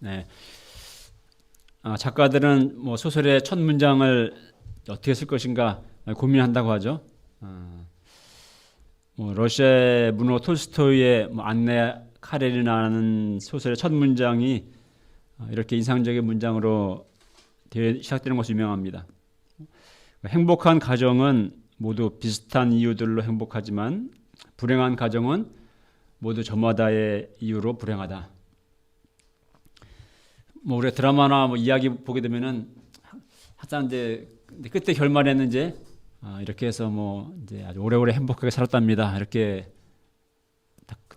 네. 작가들은 뭐 소설의 첫 문장을 어떻게 쓸 것인가 고민한다고 하죠. 뭐 러시아의 문호 톨스토이의 뭐 안내 카레리나라는 소설의 첫 문장이 이렇게 인상적인 문장으로 시작되는 것으로 유명합니다. 행복한 가정은 모두 비슷한 이유들로 행복하지만 불행한 가정은 모두 저마다의 이유로 불행하다. 뭐 우리가 드라마나 뭐 이야기 보게 되면은 항상 이제 끝에 결말에는 이제 이렇게 해서 뭐 이제 아주 오래오래 행복하게 살았답니다. 이렇게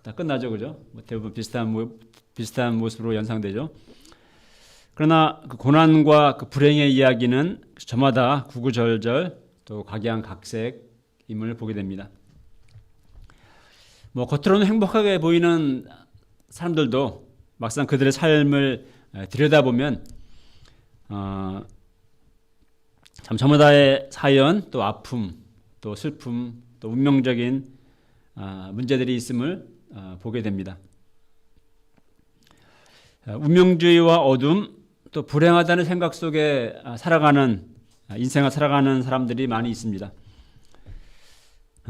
다 끝나죠, 그죠? 뭐 대부분 비슷한 모습으로 연상되죠. 그러나 그 고난과 그 불행의 이야기는 저마다 구구절절 또 각양각색임을 보게 됩니다. 뭐 겉으로는 행복하게 보이는 사람들도 막상 그들의 삶을 들여다보면 참 저마다의 사연, 또 아픔, 또 슬픔, 또 운명적인 문제들이 있음을 보게 됩니다. 운명주의와 어둠, 또 불행하다는 생각 속에 인생을 살아가는 사람들이 많이 있습니다.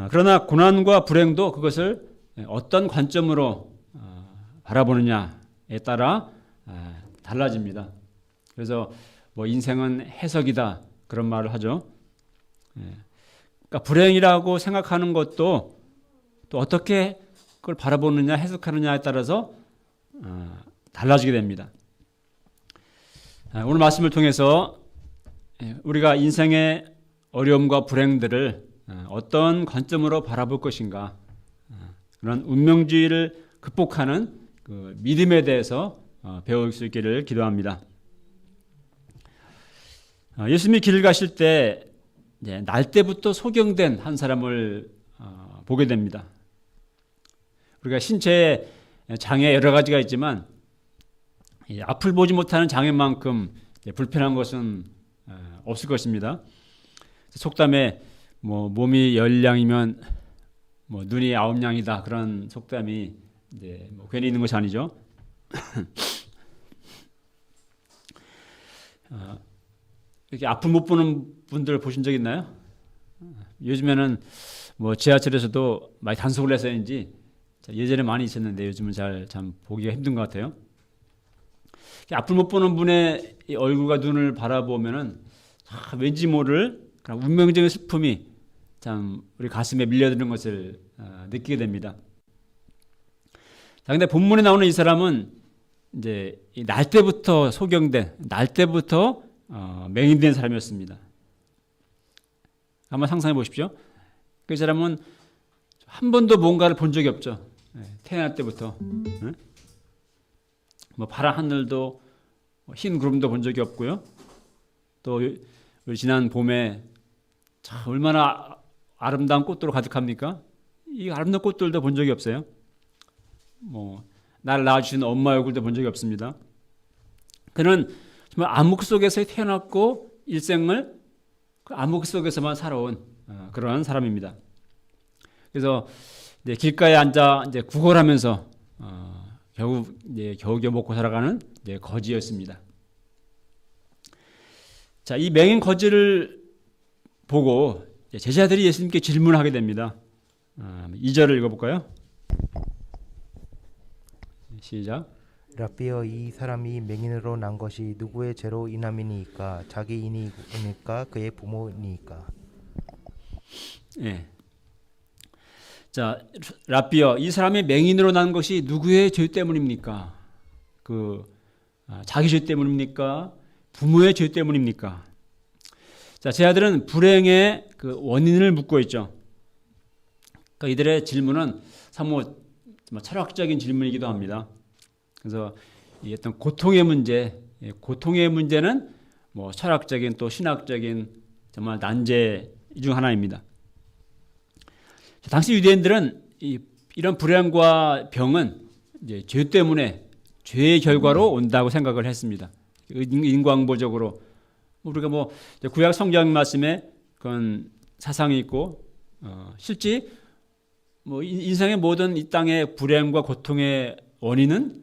그러나 고난과 불행도 그것을 어떤 관점으로 바라보느냐에 따라 달라집니다. 그래서 뭐 인생은 해석이다 그런 말을 하죠. 그러니까 불행이라고 생각하는 것도 또 어떻게 그걸 바라보느냐 해석하느냐에 따라서 달라지게 됩니다. 오늘 말씀을 통해서 우리가 인생의 어려움과 불행들을 어떤 관점으로 바라볼 것인가, 그런 운명주의를 극복하는 그 믿음에 대해서 배울 수 있기를 기도합니다. 예수님이 길을 가실 때 날 때부터 소경된 한 사람을 보게 됩니다. 우리가 신체의 장애 여러 가지가 있지만 앞을 보지 못하는 장애만큼 불편한 것은 없을 것입니다. 속담에 뭐 몸이 10냥이면 뭐 눈이 9냥이다 그런 속담이 이제 뭐 괜히 있는 것이 아니죠. 이렇게 앞을 못 보는 분들 보신 적 있나요? 요즘에는 뭐 지하철에서도 많이 단속을 해서인지 예전에 많이 있었는데 요즘은 참 보기가 힘든 것 같아요. 앞을 못 보는 분의 얼굴과 눈을 바라보면은 왠지 모를 그런 운명적인 슬픔이 참 우리 가슴에 밀려드는 것을 느끼게 됩니다. 자, 근데 본문에 나오는 이 사람은 이제 날 때부터 소경된, 날 때부터 맹인된 사람이었습니다. 한번 상상해 보십시오. 그 사람은 한 번도 뭔가를 본 적이 없죠. 태어날 때부터. 뭐 파란 하늘도 흰 구름도 본 적이 없고요. 또 지난 봄에 참 얼마나 아름다운 꽃들로 가득합니까? 이 아름다운 꽃들도 본 적이 없어요. 뭐 나를 낳아주신 엄마 얼굴도 본 적이 없습니다. 그는 정말 암흑 속에서 태어났고 일생을 그 암흑 속에서만 살아온 그런 사람입니다. 그래서 이제 길가에 앉아 이제 구걸하면서 결국 이제 겨우겨우 먹고 살아가는 이제 거지였습니다. 자, 이 맹인 거지를 보고 제자들이 예수님께 질문하게 됩니다. 2절을 읽어볼까요? 시작. 라비어, 이 사람이 맹인으로 난 것이 누구의 죄로 인함이니까? 자기이니까 그의 부모니까? 예. 자, 라비어, 이 사람이 맹인으로 난 것이 누구의 죄 때문입니까? 자기 죄 때문입니까? 부모의 죄 때문입니까? 자, 제 아들은 불행의 그 원인을 묻고 있죠. 그러니까 이들의 질문은 사뭇 철학적인 질문이기도 합니다. 그래서 이 어떤 고통의 문제는 뭐 철학적인 또 신학적인 정말 난제 중 하나입니다. 당시 유대인들은 이런 불행과 병은 이제 죄 때문에 죄의 결과로 온다고 생각을 했습니다. 인과응보적으로 우리가 뭐 구약 성경 말씀에 그런 사상이 있고 실제 뭐 인생의 모든 이 땅의 불행과 고통의 원인은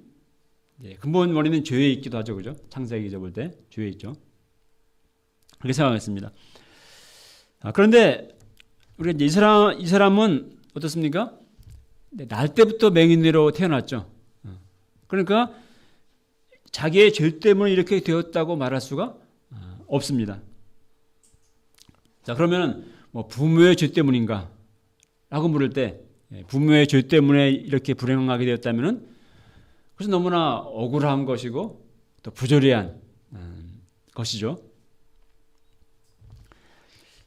근본 원인은 죄에 있기도 하죠, 그죠? 창세기 볼 때 죄에 있죠. 그렇게 생각했습니다. 그런데 우리 이제 이 사람은 어떻습니까? 날 때부터 맹인으로 태어났죠. 그러니까 자기의 죄 때문에 이렇게 되었다고 말할 수가 없습니다. 자, 그러면 뭐 부모의 죄 때문인가? 라고 물을 때 부모의 죄 때문에 이렇게 불행하게 되었다면은 그것은 너무나 억울한 것이고 또 부조리한 것이죠.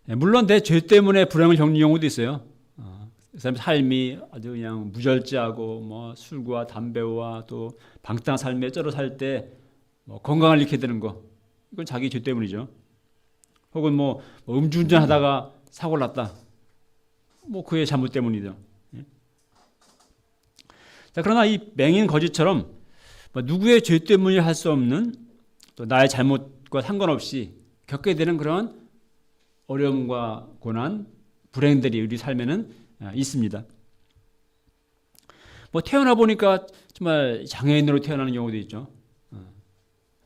물론 내 죄 때문에 불행을 겪는 경우도 있어요. 그 사람 삶이 아주 그냥 무절제하고 뭐 술과 담배와 또 방탕한 삶에 쩔어 살 때 뭐 건강을 잃게 되는 거, 이건 자기 죄 때문이죠. 혹은 뭐 음주운전하다가 사고를 났다, 뭐 그의 잘못 때문이죠. 자, 그러나 이 맹인 거지처럼 뭐 누구의 죄 때문이 할 수 없는 또 나의 잘못과 상관없이 겪게 되는 그런 어려움과 고난, 불행들이 우리 삶에는 있습니다. 뭐 태어나 보니까 정말 장애인으로 태어나는 경우도 있죠.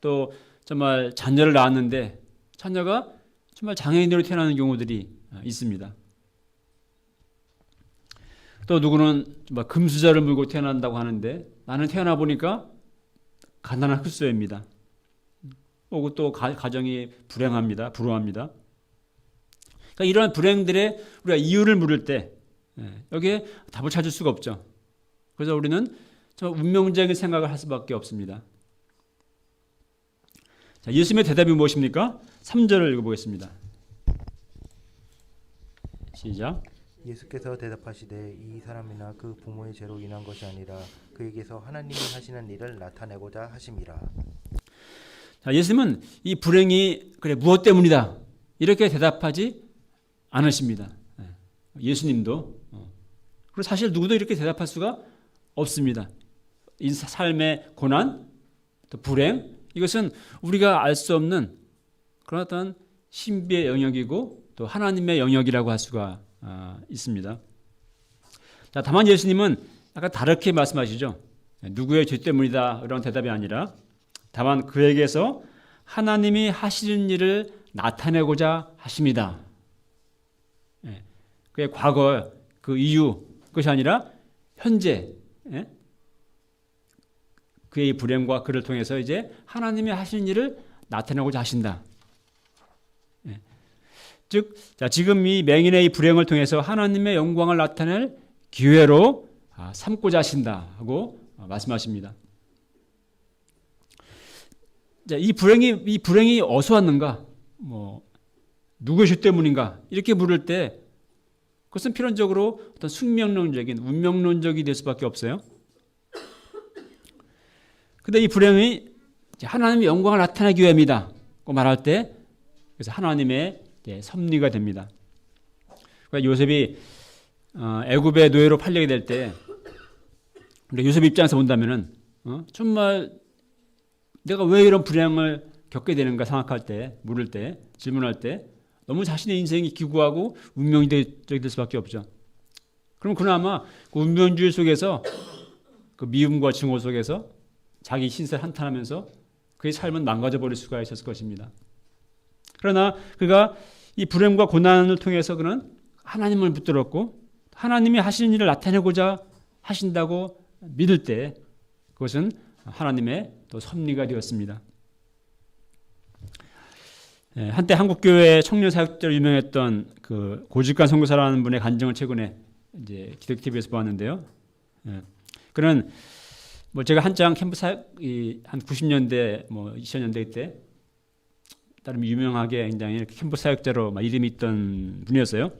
또 정말 자녀를 낳았는데 자녀가 정말 장애인으로 태어나는 경우들이 있습니다. 또 누구는 정말 금수저를 물고 태어난다고 하는데 나는 태어나 보니까 가난한 흑수저입니다. 혹은 또 가정이 불행합니다. 불우합니다. 그러니까 이러한 불행들의 우리가 이유를 물을 때 여기에 답을 찾을 수가 없죠. 그래서 우리는 정말 운명적인 생각을 할 수밖에 없습니다. 자, 예수님의 대답이 무엇입니까? 3절을 읽어보겠습니다. 시작. 예수께서 대답하시되 이 사람이나 그 부모의 죄로 인한 것이 아니라 그에게서 하나님이 하시는 일을 나타내고자 하심이라. 자, 예수님은 이 불행이 그래 무엇 때문이다 이렇게 대답하지 않으십니다. 예수님도 그리고 사실 누구도 이렇게 대답할 수가 없습니다. 이 삶의 고난, 또 불행, 이것은 우리가 알 수 없는 그런 어떤 신비의 영역이고 또 하나님의 영역이라고 할 수가 있습니다. 자, 다만 예수님은 약간 다르게 말씀하시죠. 누구의 죄 때문이다 이런 대답이 아니라 다만 그에게서 하나님이 하시는 일을 나타내고자 하십니다. 그의 과거, 그 이유, 그것이 아니라 현재 그의 불행과 그를 통해서 이제 하나님이 하시는 일을 나타내고자 하신다. 즉, 자, 지금 이 맹인의 이 불행을 통해서 하나님의 영광을 나타낼 기회로 삼고자 하신다고 말씀하십니다. 자, 이 불행이 어디서 왔는가? 뭐 누구의 죄 때문인가? 이렇게 물을 때 그것은 필연적으로 어떤 숙명론적인 운명론적이 될 수밖에 없어요. 근데 이 불행이 하나님의 영광을 나타내기 위함이다고 말할 때 그래서 하나님의 섭리가 됩니다. 그러니까 요셉이 애굽의 노예로 팔리게 될 때 요셉 입장에서 본다면은 정말 내가 왜 이런 불행을 겪게 되는가 생각할 때, 물을 때, 질문할 때 너무 자신의 인생이 기구하고 운명적이 될 수밖에 없죠. 그럼 그나마 그 운명주의 속에서 그 미움과 증오 속에서 자기 신세를 한탄하면서 그의 삶은 망가져 버릴 수가 있었을 것입니다. 그러나 그가 이 불행과 고난을 통해서 그는 하나님을 붙들었고 하나님이 하시는 일을 나타내고자 하신다고 믿을 때 그것은 하나님의 또 섭리가 되었습니다. 한때 한국교회 청년 사역자로 유명했던 그 고직관 선교사라는 분의 간증을 최근에 이제 기독 TV에서 보았는데요. 그는 뭐 제가 한창 캠프 사역 한 90년대 뭐 2000년대 때 나름 유명하게 굉장히 캠프 사역자로 막 이름이 있던 분이었어요.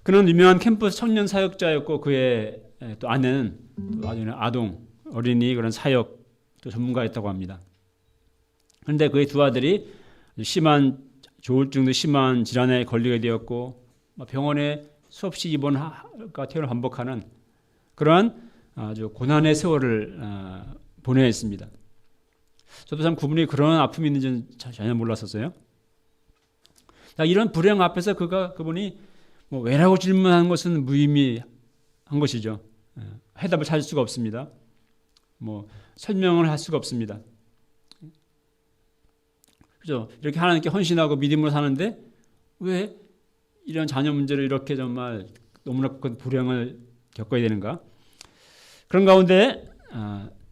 그는 유명한 캠프 청년 사역자였고 그의 또 아내는 또 아동 어린이 그런 사역 또 전문가였다고 합니다. 그런데 그의 두 아들이 심한 조울증도 심한 질환에 걸리게 되었고 병원에 수없이 입원과 퇴원을 반복하는 그러한 아주 고난의 세월을 보내야 했습니다. 저도 참 그분이 그런 아픔이 있는지는 전혀 몰랐었어요. 이런 불행 앞에서 그분이 뭐 왜라고 질문하는 것은 무의미한 것이죠. 해답을 찾을 수가 없습니다. 뭐 설명을 할 수가 없습니다. 그죠? 이렇게 하나님께 헌신하고 믿음으로 사는데 왜 이런 자녀 문제를 이렇게 정말 너무나 큰 불행을 겪어야 되는가? 그런 가운데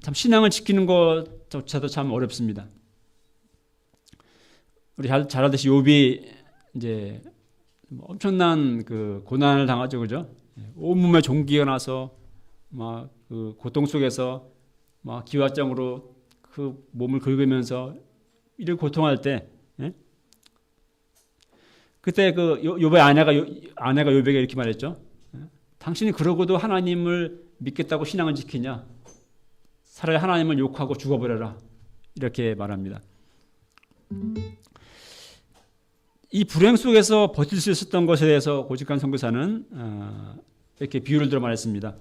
참 신앙을 지키는 것조차도 참 어렵습니다. 우리 잘 알듯이 욥이 이제 엄청난 그 고난을 당하죠, 그죠? 온몸에 종기가 나서 막 그 고통 속에서 막 기와장으로 그 몸을 긁으면서 이를 고통할 때, 그때 그 욥의 아내가 욥에게 이렇게 말했죠. 당신이 그러고도 하나님을 믿겠다고 신앙을 지키냐? 차라리 하나님을 욕하고 죽어버려라. 이렇게 말합니다. 이 불행 속에서 버틸 수 있었던 것에 대해서 고직한 선교사는 이렇게 비유를 들어 말했습니다.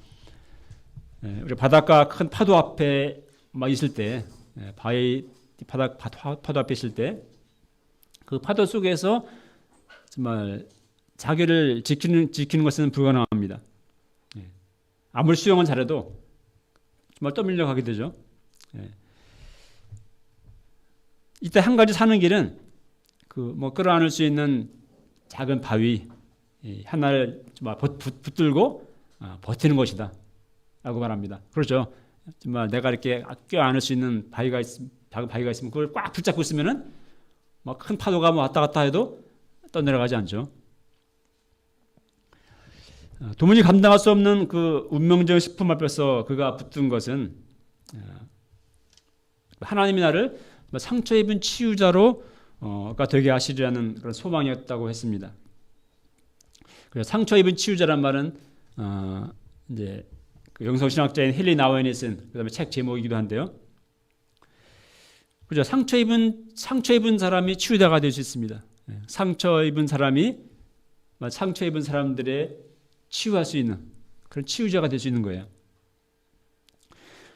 우리 바닷가 큰 파도 앞에 막 있을 때, 파도 앞에 있을 때, 그 파도 속에서 정말 자기를 지키는 것은 불가능합니다. 아무리 수영을 잘해도 정말 떠밀려 가게 되죠. 이때 한 가지 사는 길은 끌어안을 수 있는 작은 바위 하나를 붙들고 버티는 것이다 라고 말합니다. 그렇죠. 정말 내가 이렇게 껴안을 수 있는 작은 바위가 있으면 그걸 꽉 붙잡고 있으면은 큰 파도가 왔다 갔다 해도 떠내려가지 않죠. 도무지 감당할 수 없는 그 운명적인 슬픔 앞에서 그가 붙든 것은 하나님이 나를 상처 입은 치유자로가 되게 하시리라는 그런 소망이었다고 했습니다. 그래서 상처 입은 치유자란 말은 이제 그 영성신학자인 헨리 나우엔이 쓴 그다음에 책 제목이기도 한데요. 그죠? 상처 입은 사람이 치유자가 될 수 있습니다. 상처 입은 사람들의 치유할 수 있는 그런 치유자가 될 수 있는 거예요.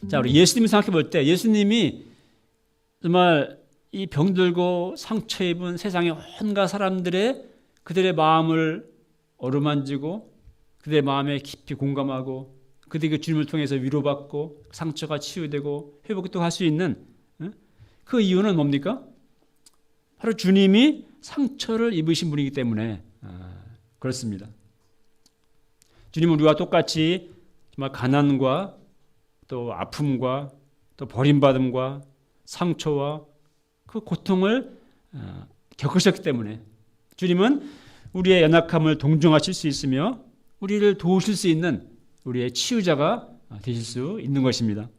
자, 우리 예수님 생각해 볼 때 예수님이 정말 이 병들고 상처 입은 세상의 온갖 사람들의 그들의 마음을 어루만지고 그들의 마음에 깊이 공감하고 그들이 그 주님을 통해서 위로받고 상처가 치유되고 회복도 할 수 있는 그 이유는 뭡니까? 바로 주님이 상처를 입으신 분이기 때문에 그렇습니다. 주님은 우리와 똑같이 정말 가난과 또 아픔과 또 버림받음과 상처와 그 고통을 겪으셨기 때문에 주님은 우리의 연약함을 동정하실 수 있으며 우리를 도우실 수 있는 우리의 치유자가 되실 수 있는 것입니다.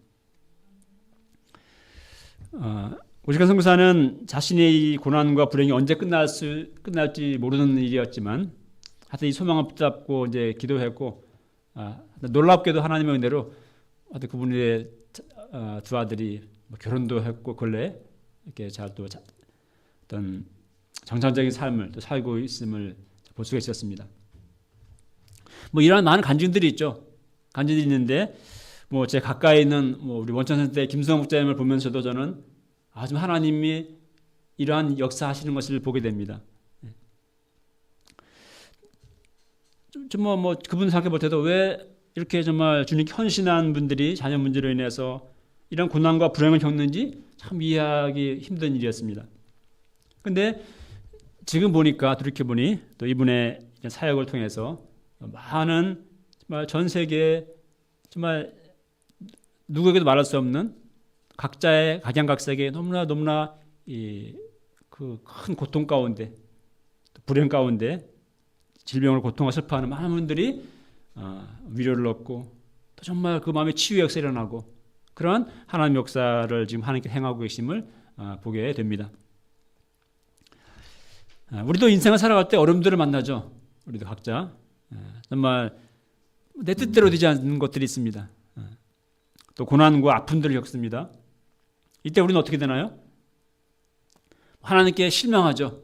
오직한 선교사는 자신의 이 고난과 불행이 언제 끝날지 모르는 일이었지만 하여튼 이 소망을 붙잡고 이제 기도했고 놀랍게도 하나님의 은혜로 그분의 두 아들이 결혼도 했고 근래 이렇게 잘 또 어떤 정상적인 삶을 또 살고 있음을 볼 수가 있었습니다. 이런 많은 간증들이 있죠. 간증들이 있는데 제 가까이 있는 우리 원천선대 김수영 목사님을 보면서도 저는 좀 하나님이 이러한 역사하시는 것을 보게 됩니다. 그분 생각해 볼 때도 왜 이렇게 정말 주님께 헌신한 분들이 자녀 문제로 인해서 이런 고난과 불행을 겪는지 참 이해하기 힘든 일이었습니다. 근데 지금 보니까 돌이켜보니 또 이분의 사역을 통해서 많은 정말 전 세계에 정말 누구에게도 말할 수 없는 각자의 각양각색의 너무나 그 큰 고통 가운데 불행 가운데 질병을 고통과 슬퍼하는 많은 분들이 위로를 얻고 또 정말 그 마음에 치유 역사가 일어나고 그런 하나님의 역사를 지금 하나님께 행하고 계심을 보게 됩니다. 우리도 인생을 살아갈 때 어려움들을 만나죠. 우리도 각자 정말 내 뜻대로 되지 않는 것들이 있습니다. 또 고난과 아픔들을 겪습니다. 이때 우리는 어떻게 되나요? 하나님께 실망하죠.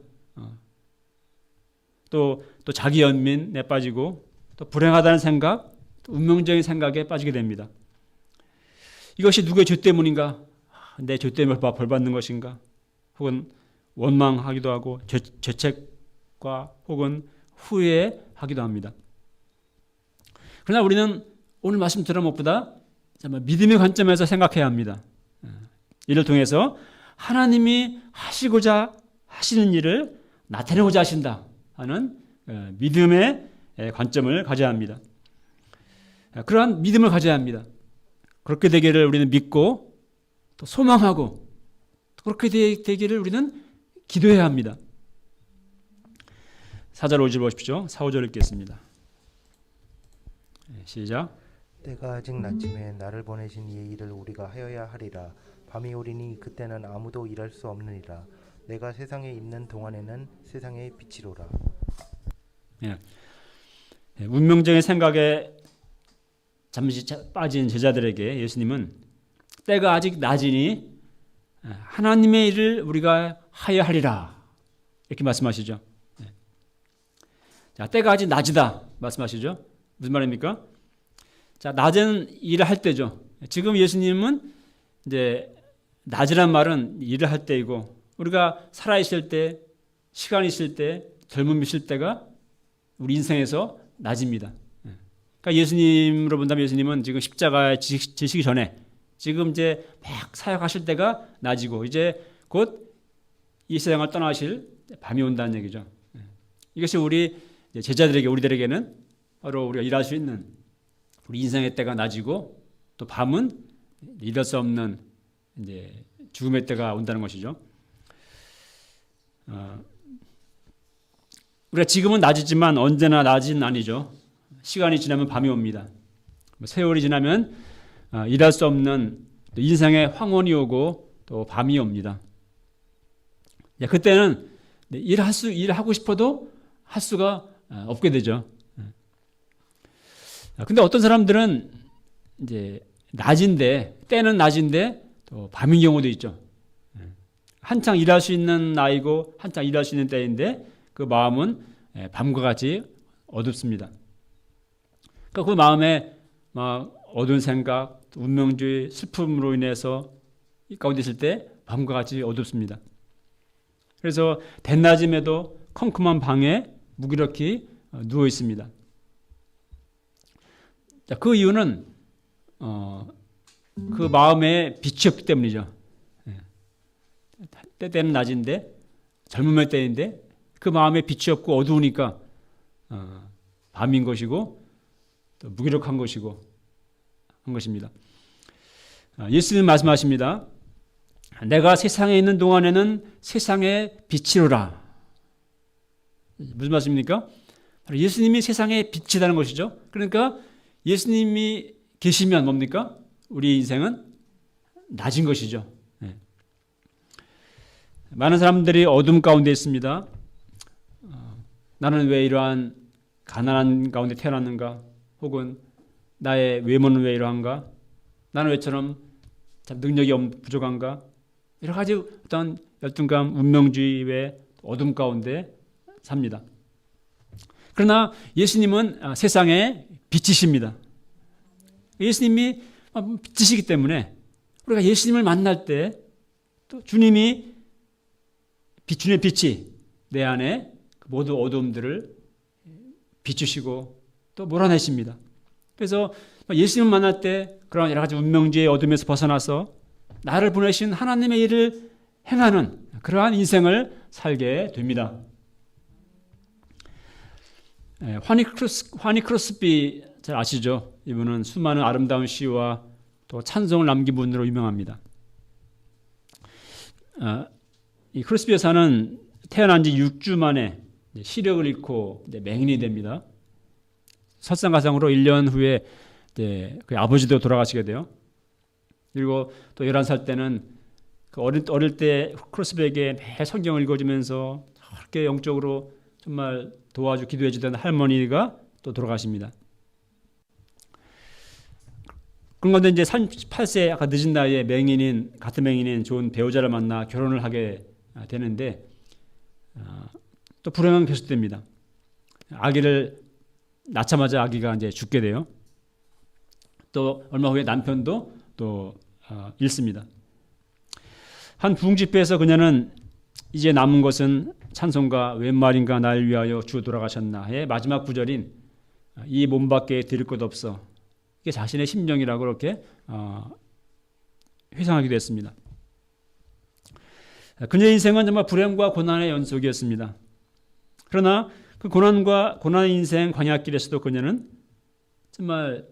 또 자기 연민에 빠지고 또 불행하다는 생각, 또 운명적인 생각에 빠지게 됩니다. 이것이 누구의 죄 때문인가? 내 죄 때문에 벌 받는 것인가? 혹은 원망하기도 하고 죄책과 혹은 후회하기도 합니다. 그러나 우리는 오늘 말씀 들은 것보다 믿음의 관점에서 생각해야 합니다. 이를 통해서 하나님이 하시고자 하시는 일을 나타내고자 하신다 하는 믿음의 관점을 가져야 합니다. 그러한 믿음을 가져야 합니다. 그렇게 되기를 우리는 믿고 또 소망하고 그렇게 되기를 우리는 기도해야 합니다. 4절 5절 보십시오. 4, 5절 읽겠습니다. 시작. 때가 아직 낮음에 나를 보내신 이의 일을 우리가 하여야 하리라. 밤이 오리니 그때는 아무도 일할 수 없느니라. 내가 세상에 있는 동안에는 세상의 빛이로라. 운명적인 생각에 잠시 빠진 제자들에게 예수님은 때가 아직 낮으니 하나님의 일을 우리가 하여야 하리라 이렇게 말씀하시죠. 자, 때가 아직 낮이다 말씀하시죠. 무슨 말입니까? 자, 낮은 일을 할 때죠. 지금 예수님은 이제 낮이란 말은 일을 할 때이고 우리가 살아있을 때, 시간이 있을 때, 젊음이 있을 때가 우리 인생에서 낮입니다. 그러니까 예수님으로 본다면 예수님은 지금 십자가에 지시기 전에 지금 이제 막 사역하실 때가 낮이고 이제 곧 이 세상을 떠나실 밤이 온다는 얘기죠. 이것이 우리 제자들에게 우리들에게는 바로 우리가 일할 수 있는 우리 인생의 때가 낮이고 또 밤은 일할 수 없는 이제 죽음의 때가 온다는 것이죠. 우리가 지금은 낮이지만 언제나 낮은 아니죠. 시간이 지나면 밤이 옵니다. 세월이 지나면 일할 수 없는 인생의 황혼이 오고 또 밤이 옵니다. 그때는 일하고 싶어도 할 수가 없게 되죠. 근데 어떤 사람들은 이제 낮인데 때는 낮인데 또 밤인 경우도 있죠. 한창 일할 수 있는 나이고 한창 일할 수 있는 때인데 그 마음은 밤과 같이 어둡습니다. 그러니까 그 마음에 막 어두운 생각, 운명주의, 슬픔으로 인해서 이 가운데 있을 때 밤과 같이 어둡습니다. 그래서 대낮임에도 컴컴한 방에 무기력히 누워 있습니다. 자, 그 이유는 그 마음에 빛이 없기 때문이죠. 때는 낮인데 젊음의 때인데 그 마음에 빛이 없고 어두우니까 밤인 것이고 또 무기력한 것이고 한 것입니다. 예수님 말씀하십니다. 내가 세상에 있는 동안에는 세상의 빛이로라. 무슨 말씀입니까? 예수님이 세상의 빛이라는 것이죠. 그러니까 예수님이 계시면 뭡니까? 우리 인생은 낮은 것이죠. 많은 사람들이 어둠 가운데 있습니다. 나는 왜 이러한 가난한 가운데 태어났는가? 혹은 나의 외모는 왜 이러한가? 나는 왜처럼 능력이 부족한가? 여러 가지 어떤 열등감, 운명주의의 어둠 가운데 삽니다. 그러나 예수님은 세상의 빛이십니다. 예수님이 빛이시기 때문에 우리가 예수님을 만날 때 또 주님이 주님의 빛이 내 안에 모든 어두움들을 비추시고 또 몰아내십니다. 그래서 예수님을 만날 때 그런 여러 가지 운명주의 어둠에서 벗어나서 나를 보내신 하나님의 일을 행하는 그러한 인생을 살게 됩니다. 화니 크로스비 잘 아시죠? 이분은 수많은 아름다운 시와 또 찬송을 남긴 분으로 유명합니다. 이 크로스비 여사는 태어난 지 6주 만에 시력을 잃고 맹인이 됩니다. 설상가상으로 1년 후에 그 아버지도 돌아가시게 돼요. 그리고 또 11살 때는 그 어릴 때 크로스비에게 매일 성경을 읽어주면서 그렇게 영적으로 정말 도와주고 기도해 주던 할머니가 또 돌아가십니다. 그런데 이제 38세 아까 늦은 나이에 같은 맹인인 좋은 배우자를 만나 결혼을 하게 되는데 또 불행한 계속됩니다. 아기를 낳자마자 아기가 이제 죽게 돼요. 또 얼마 후에 남편도 또 잃습니다. 한 부흥 집회에서 그녀는 이제 남은 것은 찬송가 웬 말인가 날 위하여 주 돌아가셨나의 마지막 구절인 이 몸밖에 드릴 것 없어. 그게 자신의 심정이라고 그렇게 회상하기도 했습니다. 그녀의 인생은 정말 불행과 고난의 연속이었습니다. 그러나 그 고난의 인생 광야길에서도 그녀는 정말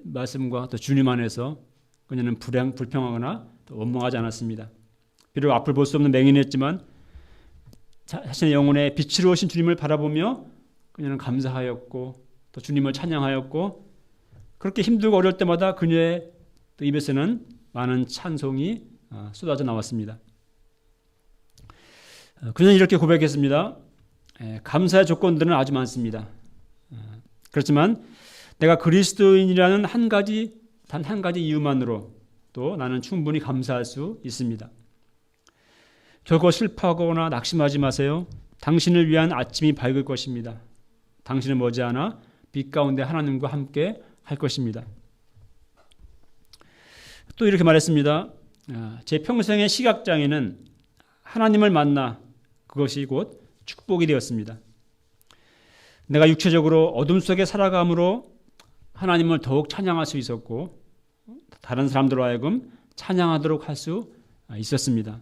말씀과 또 주님 안에서 그녀는 불평하거나 또 원망하지 않았습니다. 비록 앞을 볼 수 없는 맹인이었지만 자신의 영혼의 빛으로 오신 주님을 바라보며 그녀는 감사하였고 또 주님을 찬양하였고 그렇게 힘들고 어려울 때마다 그녀의 입에서는 많은 찬송이 쏟아져 나왔습니다. 그녀는 이렇게 고백했습니다. 감사의 조건들은 아주 많습니다. 그렇지만 내가 그리스도인이라는 단 한 가지 이유만으로 또 나는 충분히 감사할 수 있습니다. 결코 슬퍼하거나 낙심하지 마세요. 당신을 위한 아침이 밝을 것입니다. 당신은 머지않아 빛 가운데 하나님과 함께 할 것입니다. 또 이렇게 말했습니다. 제 평생의 시각장애는 하나님을 만나 그것이 곧 축복이 되었습니다. 내가 육체적으로 어둠 속에 살아감으로 하나님을 더욱 찬양할 수 있었고 다른 사람들로 하여금 찬양하도록 할 수 있었습니다.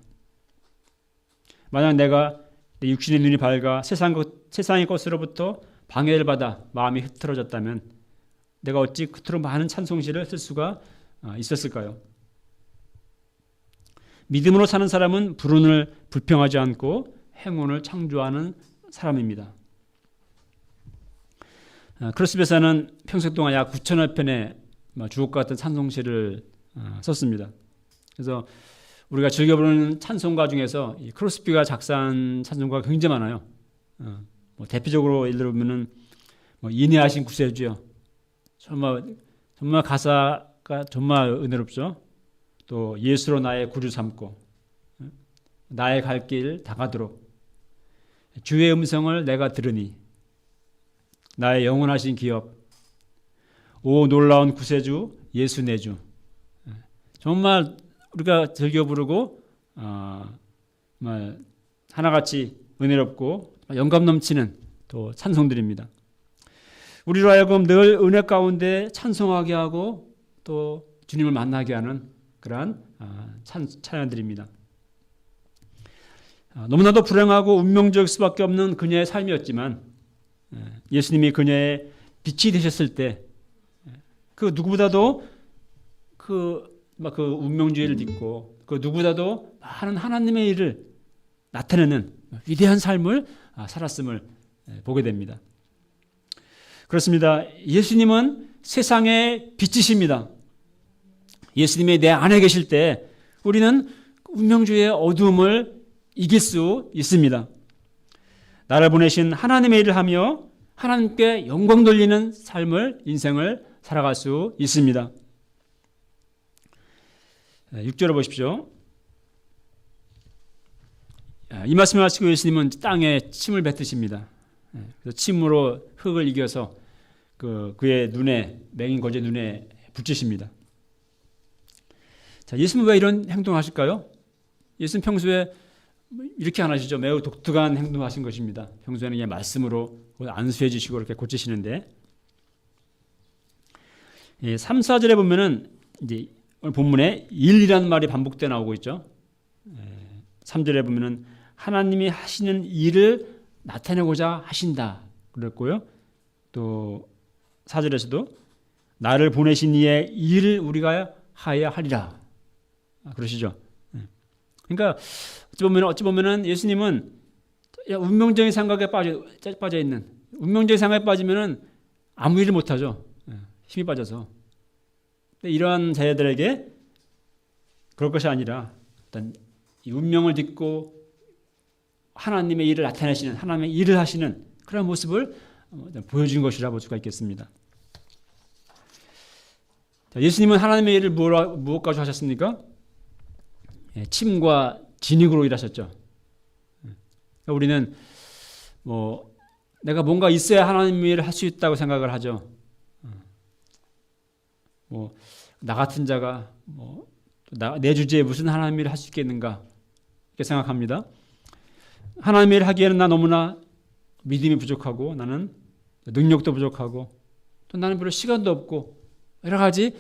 만약 내가 내 육신의 눈이 밝아 세상의 것으로부터 방해를 받아 마음이 흐트러졌다면 내가 어찌 그토록 많은 찬송시를 쓸 수가 있었을까요? 믿음으로 사는 사람은 불운을 불평하지 않고 행운을 창조하는 사람입니다. 크로스베사는 평생 동안 약 9천여 편의 주옥 같은 찬송시를 썼습니다. 그래서 우리가 즐겨 부르는 찬송가 중에서 이 크로스비가 작사한 찬송가가 굉장히 많아요. 대표적으로 예를 들면은 인내하신 구세주여, 정말 가사가 정말 은혜롭죠. 또 예수로 나의 구주 삼고 나의 갈 길 다가도록 주의 음성을 내가 들으니 나의 영원하신 기업 오 놀라운 구세주 예수 내 주. 정말 우리가 즐겨 부르고 정말 하나같이 은혜롭고 영감 넘치는 또 찬송들입니다. 우리로 하여금 늘 은혜 가운데 찬송하게 하고 또 주님을 만나게 하는 그러한 찬양들입니다. 너무나도 불행하고 운명적일 수밖에 없는 그녀의 삶이었지만 예수님이 그녀의 빛이 되셨을 때 그 누구보다도 그 운명주의를 딛고 그 누구보다도 많은 하나님의 일을 나타내는 위대한 삶을 살았음을 보게 됩니다. 그렇습니다. 예수님은 세상의 빛이십니다. 예수님이 내 안에 계실 때 우리는 운명주의의 어두움을 이길 수 있습니다. 나를 보내신 하나님의 일을 하며 하나님께 영광 돌리는 인생을 살아갈 수 있습니다. 6절을 보십시오. 이 말씀을 하시고 예수님은 땅에 침을 뱉으십니다. 그래서 침으로 흙을 이겨서 그의 눈에 맹인 거제 눈에 붙이십니다. 자, 예수님은 왜 이런 행동을 하실까요? 예수님 평소에 이렇게 안 하시죠. 매우 독특한 행동을 하신 것입니다. 평소에는 그냥 말씀으로 안수해 주시고 이렇게 고치시는데 3, 4절에 보면은 이제 오늘 본문에 일이라는 말이 반복되어 나오고 있죠. 3절에 보면은 하나님이 하시는 일을 나타내고자 하신다 그랬고요. 또 4절에서도 나를 보내신 이의 일을 우리가 하여야 하리라 그러시죠. 그러니까 어찌 보면은 예수님은 운명적인 생각에 빠져 있는 운명적인 생각에 빠지면은 아무 일을 못 하죠. 힘이 빠져서. 근데 이러한 자들에게 그럴 것이 아니라 일단 이 운명을 딛고 하나님의 일을 나타내시는 하나님의 일을 하시는 그런 모습을 보여준 것이라 볼 수가 있겠습니다. 자, 예수님은 하나님의 일을 무엇 가지고 하셨습니까? 침과 진흙으로 일하셨죠. 우리는 내가 뭔가 있어야 하나님의 일을 할 수 있다고 생각을 하죠. 나 같은 자가 내 주제에 무슨 하나님의 일을 할 수 있겠는가 이렇게 생각합니다. 하나님의 일을 하기에는 나 너무나 믿음이 부족하고 나는 능력도 부족하고 또 나는 별로 시간도 없고 여러 가지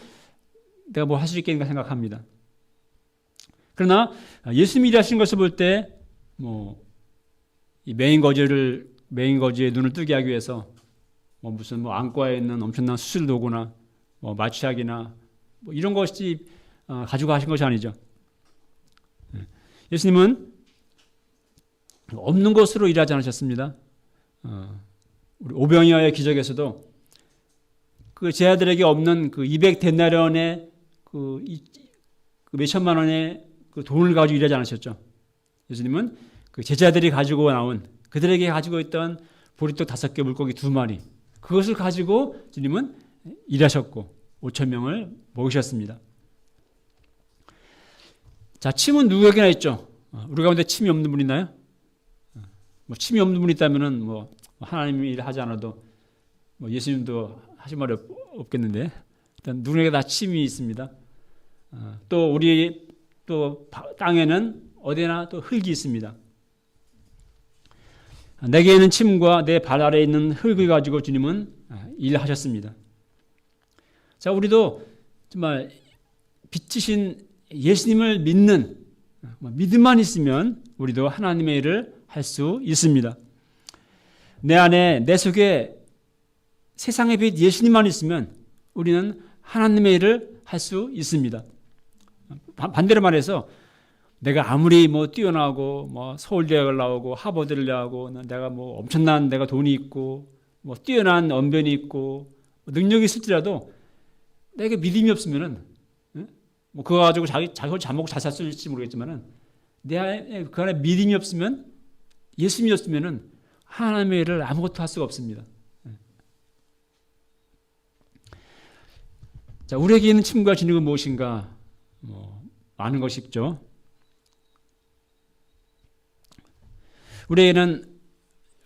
내가 뭐 할 수 있겠는가 생각합니다. 그러나 예수님이 일하시는 것을 볼 때 뭐 이 메인 거지의 눈을 뜨게 하기 위해서 뭐 무슨 뭐 안과에 있는 엄청난 수술 도구나 뭐 마취약이나 뭐 이런 것이 가지고 하신 것이 아니죠. 예수님은 없는 것으로 일하지 않으셨습니다. 우리 오병이어의 기적에서도 그 제자들에게 없는 그 200데나리온의 그 몇천만 원의 그 돈을 가지고 일하지 않으셨죠. 예수님은 그 제자들이 가지고 나온 그들에게 가지고 있던 보리떡 5개, 물고기 2마리 그것을 가지고 주님은 일하셨고 5천 명을 먹이셨습니다. 자, 침은 누구에게나 있죠. 우리 가운데 침이 없는 분 있나요? 뭐 침이 없는 분 있다면은 뭐 하나님이 일하지 않아도 뭐 예수님도 하실 말이 없겠는데 일단 누구에게 다 침이 있습니다. 또 우리 또 땅에는 어디나 또 흙이 있습니다. 내게 있는 침과 내 발 아래에 있는 흙을 가지고 주님은 일하셨습니다. 자, 우리도 정말 빛이신 예수님을 믿는 믿음만 있으면 우리도 하나님의 일을 할 수 있습니다. 내 안에 내 속에 세상의 빛 예수님만 있으면 우리는 하나님의 일을 할 수 있습니다. 반대로 말해서 내가 아무리 뭐 뛰어나고 뭐 서울대학을 나오고 하버드를 나오고 내가 뭐 엄청난 내가 돈이 있고 뭐 뛰어난 언변이 있고 능력이 있을지라도 내게 믿음이 없으면은 뭐 그거 가지고 자기 잘 먹고 잘 살 수 있을지 모르겠지만은 내 안에 그 안에 믿음이 없으면 예수님이 없으면은 하나님의 일을 아무것도 할 수가 없습니다. 자, 우리에게 있는 침과 진흙은 무엇인가? 뭐 많은 것이 있죠. 우리에게는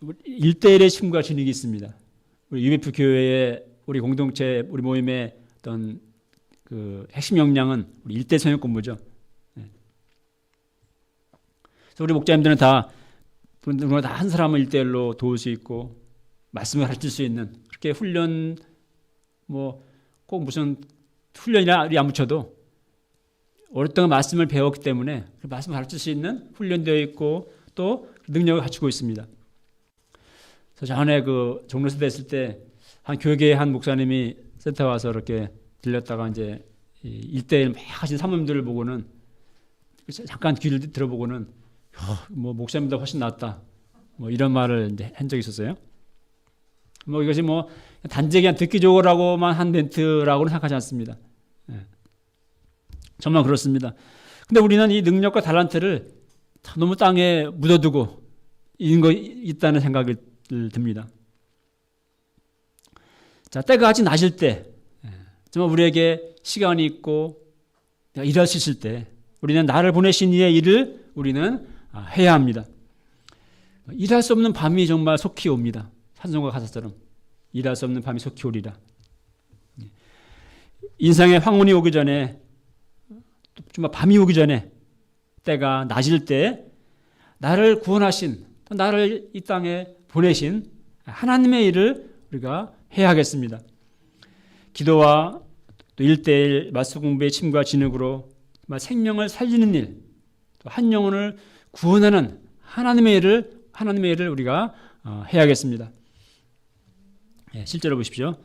1대1의 침과 진흙이 있습니다. 우리 UBF 교회의 우리 공동체 우리 모임의 어떤 그 핵심 역량은 우리 1대 성역 공부죠. 그래서 우리 목자님들은 다 한 사람을 1대1로 도울 수 있고 말씀을 가르칠 수 있는 그렇게 훈련 뭐 꼭 무슨 훈련이나 안 붙여도 오랫동안 말씀을 배웠기 때문에 그 말씀을 가르칠 수 있는 훈련되어 있고 또 능력을 갖추고 있습니다. 그래서 전에 그 종로세대 있을 때 한 교회의 한 목사님이 센터 와서 이렇게 들렸다가 이제 1대1 막 하신 사모님들을 보고는 잠깐 귀를 들어보고는 뭐 목사님보다 훨씬 낫다 뭐 이런 말을 이제 한 적이 있었어요. 뭐 이것이 뭐 단지 그냥 듣기 좋으라고만 한 멘트라고는 생각하지 않습니다. 정말 그렇습니다. 근데 우리는 이 능력과 달란트를 너무 땅에 묻어두고 있다는 생각이 듭니다. 자, 때가 아직 낮을 때, 정말 우리에게 시간이 있고 일할 수 있을 때, 우리는 나를 보내신 이의 일을 우리는 해야 합니다. 일할 수 없는 밤이 정말 속히 옵니다. 찬송가 가사처럼 일할 수 없는 밤이 속히 오리라. 인생의 황혼이 오기 전에, 정말 밤이 오기 전에, 때가 낮을 때 나를 구원하신, 나를 이 땅에 보내신 하나님의 일을 우리가 해야 하겠습니다. 기도와 또 1대1 말씀 공부의 침과 진흙으로 생명을 살리는 일, 또 한 영혼을 구원하는 하나님의 일을 우리가 해야겠습니다. 실제로 보십시오.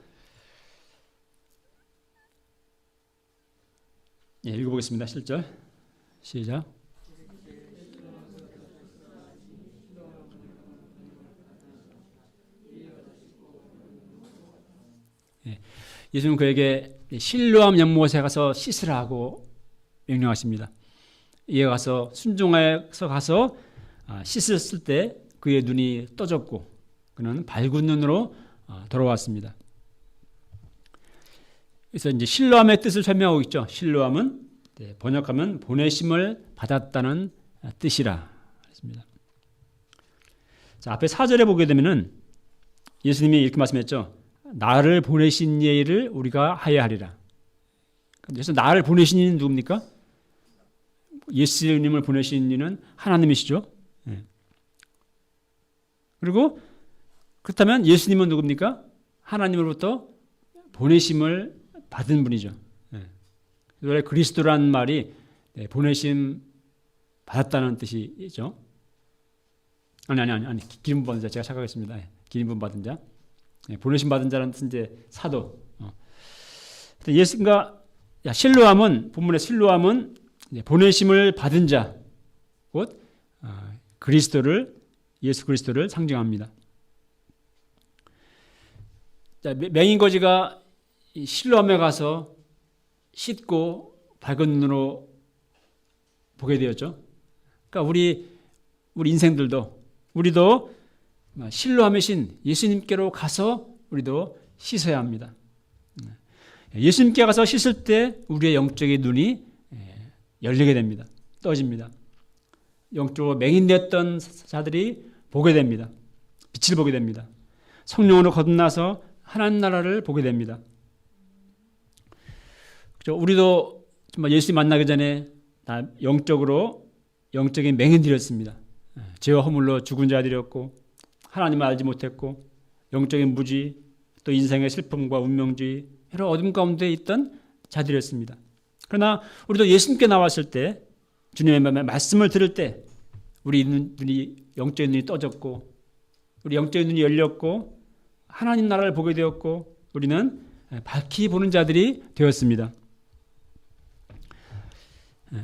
읽어보겠습니다. 실절 시작. 예수님은 그에게 실로암 연못에 가서 씻으라고 명령하십니다. 이에 가서 순종해서 가서 씻었을 때 그의 눈이 떠졌고 그는 밝은 눈으로 돌아왔습니다. 그래서 이제 실로암의 뜻을 설명하고 있죠. 실로암은 번역하면 보내심을 받았다는 뜻이라 했습니다. 자, 앞에 4절에 보게 되면은 예수님이 이렇게 말씀했죠. 나를 보내신 이의 일을 우리가 하여야 하리라. 그래서 나를 보내신 이는 누굽니까? 예수님을 보내신 이는 하나님이시죠. 그리고 그렇다면 예수님은 누굽니까? 하나님으로부터 보내심을 받은 분이죠. 예. 원래 그리스도라는 말이 보내심 받았다는 뜻이죠. 아니. 기름 받은 자 제가 착각했습니다. 기름 받은 자, 보내심 받은 자라는 뜻은 이제 사도. 예수가 실로함은 본문의 실로함은 보내심을 받은 자, 곧 그리스도를 예수 그리스도를 상징합니다. 자, 맹인거지가 실로함에 가서 씻고 밝은 눈으로 보게 되었죠. 그러니까 우리 인생들도 우리도 실로함의 신 예수님께로 가서 우리도 씻어야 합니다. 예수님께 가서 씻을 때 우리의 영적인 눈이 열리게 됩니다. 떠집니다. 영적으로 맹인되었던 자들이 보게 됩니다. 빛을 보게 됩니다. 성령으로 거듭나서 하나님 나라를 보게 됩니다. 그렇죠? 우리도 정말 예수님 만나기 전에 다 영적인 맹인들이었습니다. 죄와 허물로 죽은 자들이었고 하나님을 알지 못했고 영적인 무지 또 인생의 슬픔과 운명주의 여러 어둠 가운데 있던 자들이었습니다. 그러나 우리도 예수님께 나왔을 때 주님의 말씀을 들을 때 우리 눈이 영적인 눈이 떠졌고 우리 영적인 눈이 열렸고 하나님 나라를 보게 되었고 우리는 밝히 보는 자들이 되었습니다.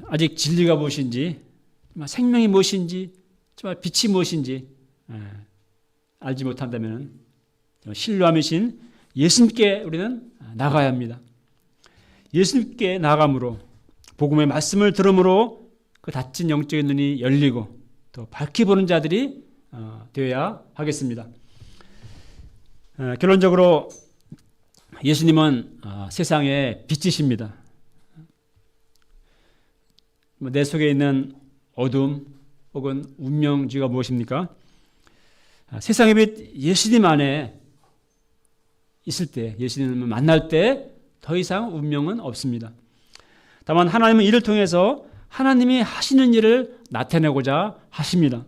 아직 진리가 무엇인지 생명이 무엇인지 정말 빛이 무엇인지 알지 못한다면 신뢰함이신 예수님께 우리는 나가야 합니다. 예수님께 나감으로 복음의 말씀을 들음으로 그 닫힌 영적인 눈이 열리고 또 밝히 보는 자들이 되어야 하겠습니다. 결론적으로 예수님은 세상의 빛이십니다. 내 속에 있는 어둠 혹은 운명주의가 무엇입니까? 세상의 빛 예수님 안에 있을 때 예수님을 만날 때 더 이상 운명은 없습니다. 다만 하나님은 이를 통해서 하나님이 하시는 일을 나타내고자 하십니다.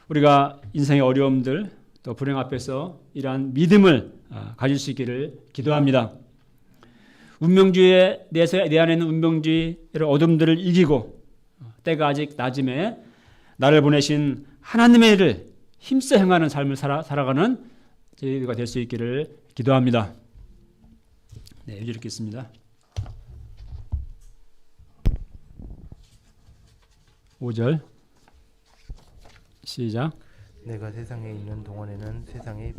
우리가 인생의 어려움들 또 불행 앞에서 이러한 믿음을 가질 수 있기를 기도합니다. 운명주의에 내 안에 있는 운명주의 이런 어둠들을 이기고 때가 아직 낮음에 나를 보내신 하나님의 일을 힘써 행하는 삶을 살아가는 저희가 될 수 있기를 기도합니다. 네, 읽겠습니다. 5절 시작. 내가 세상에 있는 동안에는 세상의